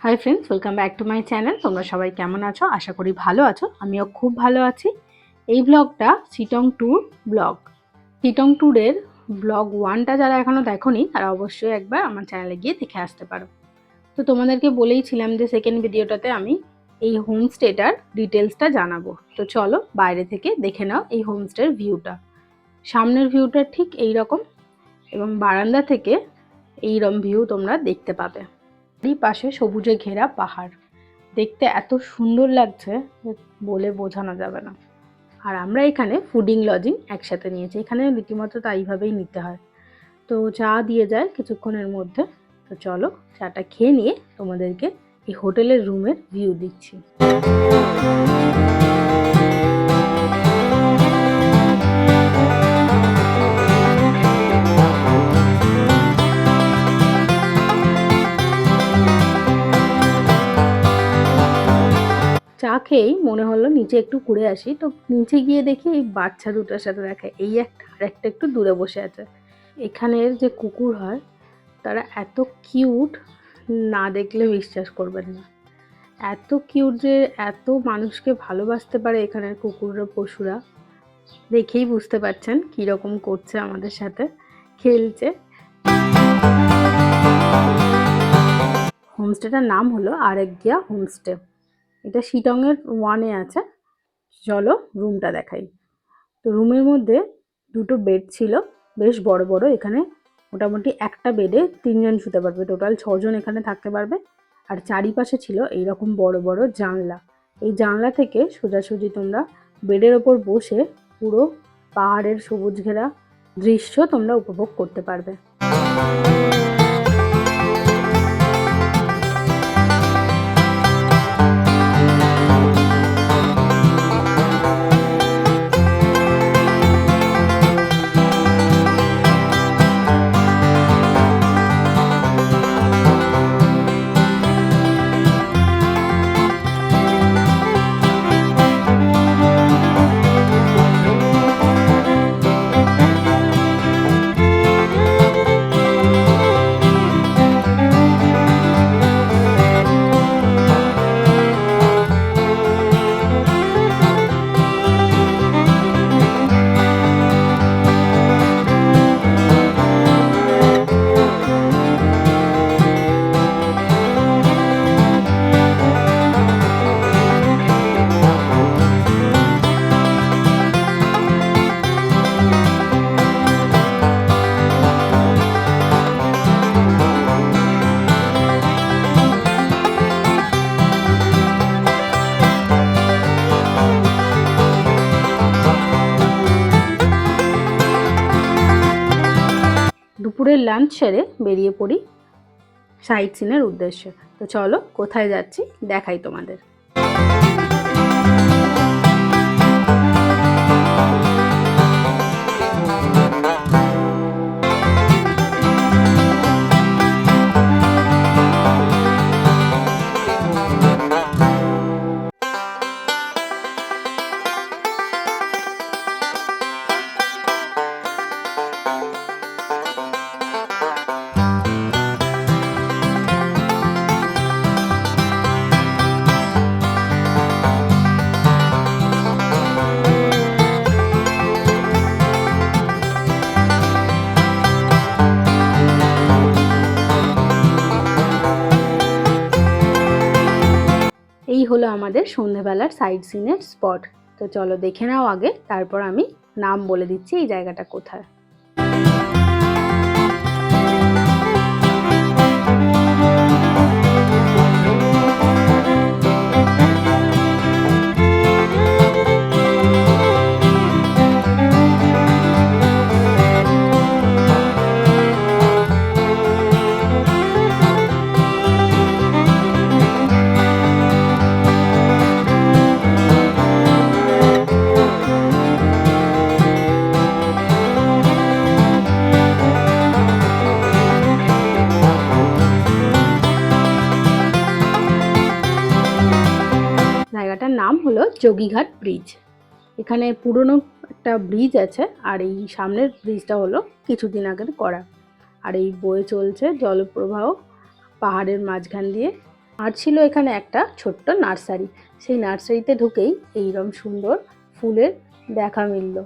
Hi friends, welcome back to my channel. তোমরা সবাই কেমন আছো? আশা করি ভালো আছো। আমিও খুব ভালো আছি। এই ব্লগটা চিটং ট্যুর ব্লগ। চিটং ট্যুরের ব্লগ 1টা যারা এখনও দেখোনি তারা অবশ্যই একবার আমার চ্যানেলে গিয়ে দেখে আসতে পারো। তো তোমাদেরকে বলেইছিলাম যে সেকেন্ড ভিডিওটাতে আমি এই হোমস্টেটার ডিটেলসটা জানাবো। তো চলো বাইরে থেকে দেখে নাও এই হোমস্টের ভিউটা। সামনের ভিউটা ঠিক এই রকম এবং বারান্দা থেকে এইরকম ভিউ তোমরা দেখতে পাবে। এই পাশে সবুজে ঘেরা পাহাড়, দেখতে এত সুন্দর লাগছে বলে বোঝানো যাবে না। আর আমরা এখানে ফুডিং লজিং একসাথে নিয়েছি। এখানে রীতিমতো তাইভাবেই নিতে হয়। তো চা দিয়ে যায় কিছুক্ষণের মধ্যে। তো চলো চাটা খেয়ে নিয়ে তোমাদেরকে এই হোটেলের রুমের ভিউ দিচ্ছি। চা খেয়েই মনে হলো নিচে একটু ঘুরে আসি। তো নিচে গিয়ে দেখি এই বাচ্চা দুটোর সাথে দেখা, এই একটা আর একটা একটু দূরে বসে আছে। এখানের যে কুকুর হয় তারা এত কিউট, না দেখলে বিশ্বাস করবেন না। এত কিউট যে এত মানুষকে ভালোবাসতে পারে এখানের কুকুররা, পশুরা। দেখেই বুঝতে পারছেন কীরকম করছে আমাদের সাথে, খেলছে। হোমস্টেটার নাম হলো আরেকগিয়া হোমস্টে। এটা শিটংয়ের 1-এ আছে। চলো রুমটা দেখাই। তো রুমের মধ্যে দুটো বেড ছিল, বেশ বড় বড়। এখানে মোটামুটি একটা বেডে 3 জন শুতে পারবে, টোটাল 6 জন এখানে থাকতে পারবে। আর চারিপাশে ছিল এইরকম বড় বড় জানলা। এই জানলা থেকে সোজাসুজি তোমরা বেডের ওপর বসে পুরো পাহাড়ের সবুজ ঘেরা দৃশ্য তোমরা উপভোগ করতে পারবে। দুপুরের লাঞ্চ সেরে বেরিয়ে পড়ি সাইট সিনের উদ্দেশ্যে। তো চলো কোথায় যাচ্ছি দেখাই তোমাদের। এই হলো আমাদের সন্ধ্যেবেলার সাইট সিনের স্পট। তো চলো দেখে নাও আগে, তারপর আমি নাম বলে দিচ্ছি এই জায়গাটা কোথায়। জায়গাটার নাম হলো যোগীঘাট ব্রিজ। এখানে পুরনো একটা ব্রিজ আছে, আর এই সামনের ব্রিজটা হলো কিছুদিন আগের করা। আর এই বয়ে চলছে জলপ্রবাহ পাহাড়ের মাঝখান দিয়ে। আর ছিল এখানে একটা ছোট্ট নার্সারি, সেই নার্সারিতে ঢুকেই এইরকম সুন্দর ফুলের দেখা মিলল।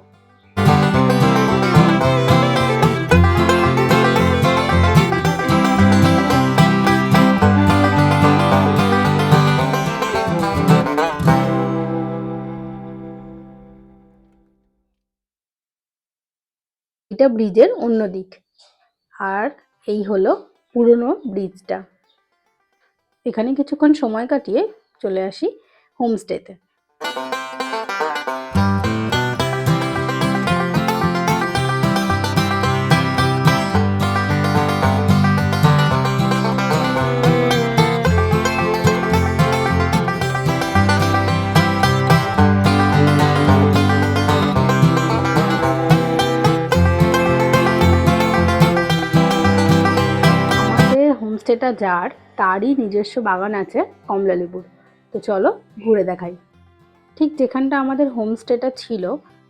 এটা ব্রিজের অন্য দিক, আর এই হলো পুরনো ব্রিজটা। এখানে কিছুক্ষণ সময় কাটিয়ে চলে আসি হোমস্টেতে। হোমস্টেটা যার, তারই নিজস্ব বাগান আছে কমলালেবুর। তো চলো ঘুরে দেখাই। ঠিক যেখানটা আমাদের হোমস্টেটা ছিল,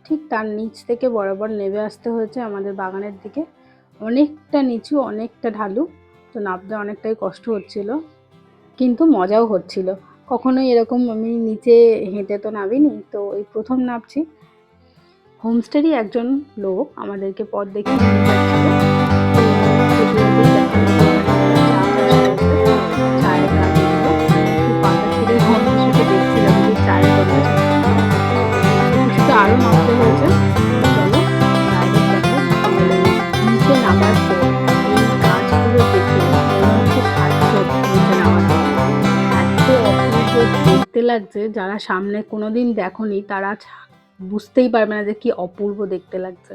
ঠিক তার নিচ থেকে বরাবর নেমে আসতে হয়েছে আমাদের বাগানের দিকে। অনেকটা নিচু, অনেকটা ঢালু, তো নামতে অনেকটাই কষ্ট হচ্ছিল, কিন্তু মজাও হচ্ছিল। কখনোই এরকম আমি নিচে হেঁটে তো নামিনি, তো এই প্রথম নামছি। হোমস্টেরই একজন লোক আমাদেরকে পথ দেখিয়ে নিয়ে যাচ্ছিল। চায়ের গাছগুলো পাতা ছেড়ে দেখছিলাম যে চায়ের কথা কিছুটা আরো নামতে হয়েছে। চলো ডাইরেক্ট দেখো নিচে নামার পর এই গাছগুলো দেখে মনে হচ্ছে সার্থক নিচে নামানো। এত অপূর্ব দেখতে লাগছে, যারা সামনে কোনোদিন দেখোনি তারা বুঝতেই পারবে না যে কি অপূর্ব দেখতে লাগছে।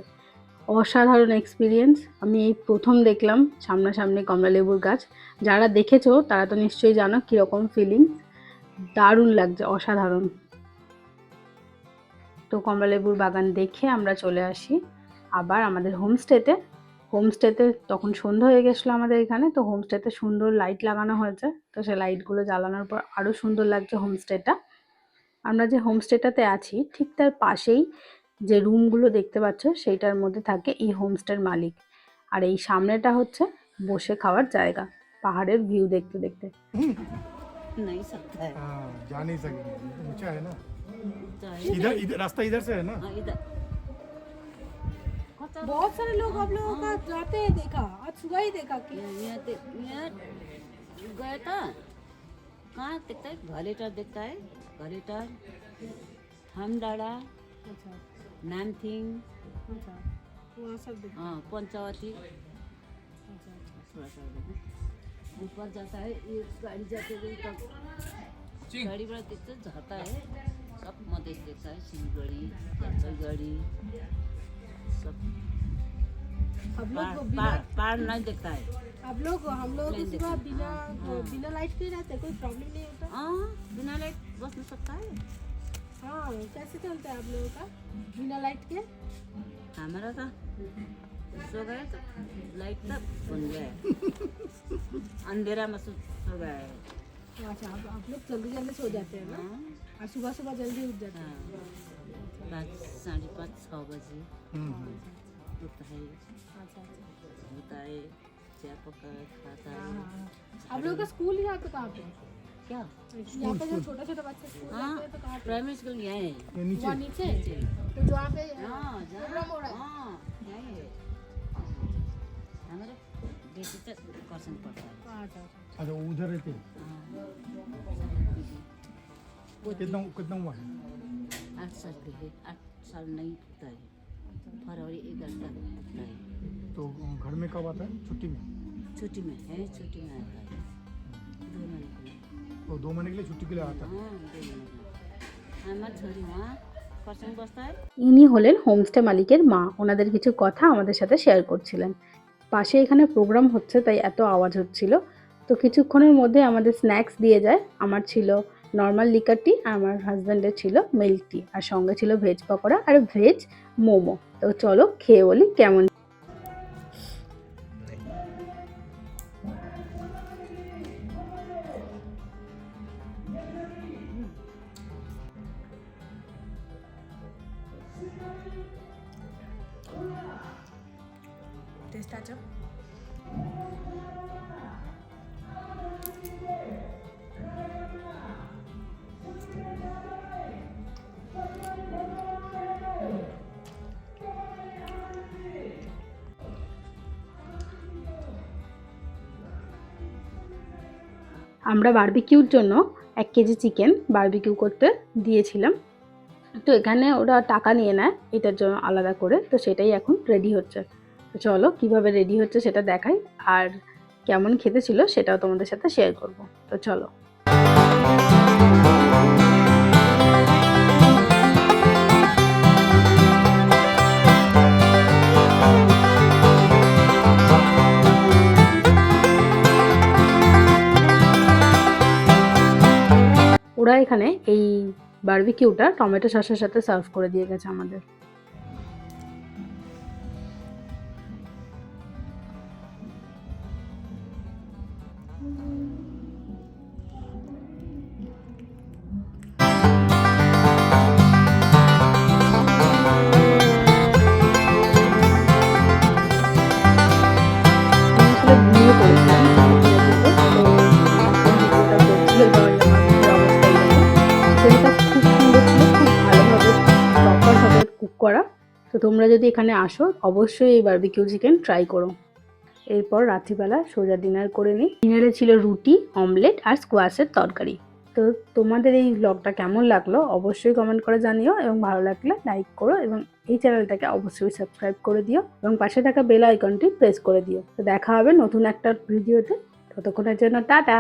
অসাধারণ এক্সপিরিয়েন্স। আমি এই প্রথম দেখলাম সামনাসামনি কমলালেবুর গাছ। যারা দেখেছো তারা তো নিশ্চয়ই জানো কীরকম ফিলিংস। দারুণ লাগছে, অসাধারণ। তো কমলালেবুর বাগান দেখে আমরা চলে আসি আবার আমাদের হোমস্টেতে। হোমস্টেতে তখন সন্ধ্যা হয়ে গেছিলো আমাদের এখানে, তো হোমস্টেতে সুন্দর লাইট লাগানো হয়েছে, তো সেই লাইটগুলো জ্বালানোর পর আরও সুন্দর লাগছে হোমস্টেটা। আমরা যে হোমস্টেটাতে আছি ঠিক তার পাশেই যে রুমগুলো দেখতে পাচ্ছ সেইটার মধ্যে থাকে এই হোমস্টের মালিক। আর এই সামনেটা হচ্ছে বসে খাওয়ার জায়গা, পাহাড়ের ভিউ দেখতে দেখতে। नहीं सकता है। हाँ, जा नहीं सकेंगे, ऊंचा है ना। चाहिए। इधर इधर रास्ता इधर से है ना। हाँ, इधर बहुत सारे लोग आप लोगों का जाते हैं, देखा आज सुबह ही देखा कि यहाँ गया था। कहाँ देखता है? घलेटर देखता है, घलेटर, हमडाड़ा, अच्छा नामथिंग, अच्छा वहाँ सब देखा। हाँ पंचावती। अच्छा थोड़ा सा ऊपर जाता है, ये गाड़ी जाते हुए तब गाड़ी बड़ा देखते जाता है, सब मधेश देखता है, सिलगढ़ी, जलपाईगढ़ी सब। हम लोग पार नहीं देखता है। हम लोग प्लेन सुबह देखा। बिना हाँ। बिना लाइट के रहते, कोई प्रॉब्लम नहीं होता। हाँ बिना लाइट बस नहीं सकता है। हाँ कैसे चलता है आप लोगों का बिना लाइट के? हमारा था सो गए तो लाइट तक बन गया, अंधेरा में सो गया है। अच्छा आप लोग जल्दी जल्दी सो जाते हैं ना, हाँ, और सुबह सुबह जल्दी उठ जाते हैं। हाँ 5, 5:30, 6 बजे हम्म। उठता है, अच्छा होता है, चाय पका खाता है। हाँ आप लोगों का स्कूल यहाँ पे कहाँ पे? क्या? यहाँ पे जो छोटा छोटा बच्चे स्कूल हाँ जाते हैं तो कहाँ पे? प्राइमरी स्कूल यहाँ है। ये नीचे वहाँ नीचे तो जो यहाँ पे हाँ प्रोग्राम हो रहा है। हाँ यहीं है। हमारे बेटी तक कर्सन पड़ता है। अच्छा अच्छा अच्छा उधर रहते हैं। हाँ। कितना कितना हुआ है? 8 साल के है, 8 साल नहीं होता है, फरवरी 11 तक होता है। तो घर में कब आता है? छुट्टी में? छुट्टी में है, छुट्टी में आता है 2 महीने के लिए। तो 2 महीने के लिए छुट्टी के लिए आता है। हाँ 2 महीने के लिए। हमारा छोरी वहाँ कर्सन बसता है। ইনি হলেন হোমস্টে মালিকের মা। ওনাদের কিছু কথা আমাদের সাথে শেয়ার করছিলেন। পাশে এখানে প্রোগ্রাম হচ্ছে তাই এত আওয়াজ হচ্ছিল। তো কিছুক্ষণের মধ্যে আমাদের স্ন্যাক্স দিয়ে যায়। আমার ছিল নর্মাল লিকার টি, আর আমার হাজব্যান্ডের ছিল মিল্ক টি, আর সঙ্গে ছিল ভেজ পকোড়া আর ভেজ মোমো। তো চলো খেয়ে বলি কেমন। टेस्ट आ जाओ। আমরা বারবিকিউর জন্য 1 কেজি চিকেন বারবিকিউ করতে দিয়েছিলাম। তো এখানে ওরা টাকা নিয়ে নেয় এটার জন্য আলাদা করে, তো সেটাই এখন রেডি হচ্ছে। তো চলো কীভাবে রেডি হচ্ছে সেটা দেখাই, আর কেমন খেতে ছিল সেটাও তোমাদের সাথে শেয়ার করব। তো চলো। ওরা এখানে এই বারবিকিউটা টমেটো সসের সাথে সার্ভ করে দিয়ে গেছে আমাদের। করা। তো তোমরা যদি এখানে আসো অবশ্যই এই বারবিকিউ চিকেন ট্রাই করো। এরপর রাত্রিবেলা সোজা ডিনার করে নিই। ডিনারে ছিল রুটি, অমলেট আর স্কোয়াশের তরকারি। তো তোমাদের এই ব্লগটা কেমন লাগলো অবশ্যই কমেন্ট করে জানিও, এবং ভালো লাগলে লাইক করো, এবং এই চ্যানেলটাকে অবশ্যই সাবস্ক্রাইব করে দিও, এবং পাশে থাকা বেল আইকনটি প্রেস করে দিও। তো দেখা হবে নতুন একটা ভিডিওতে, ততক্ষণের জন্য টাটা।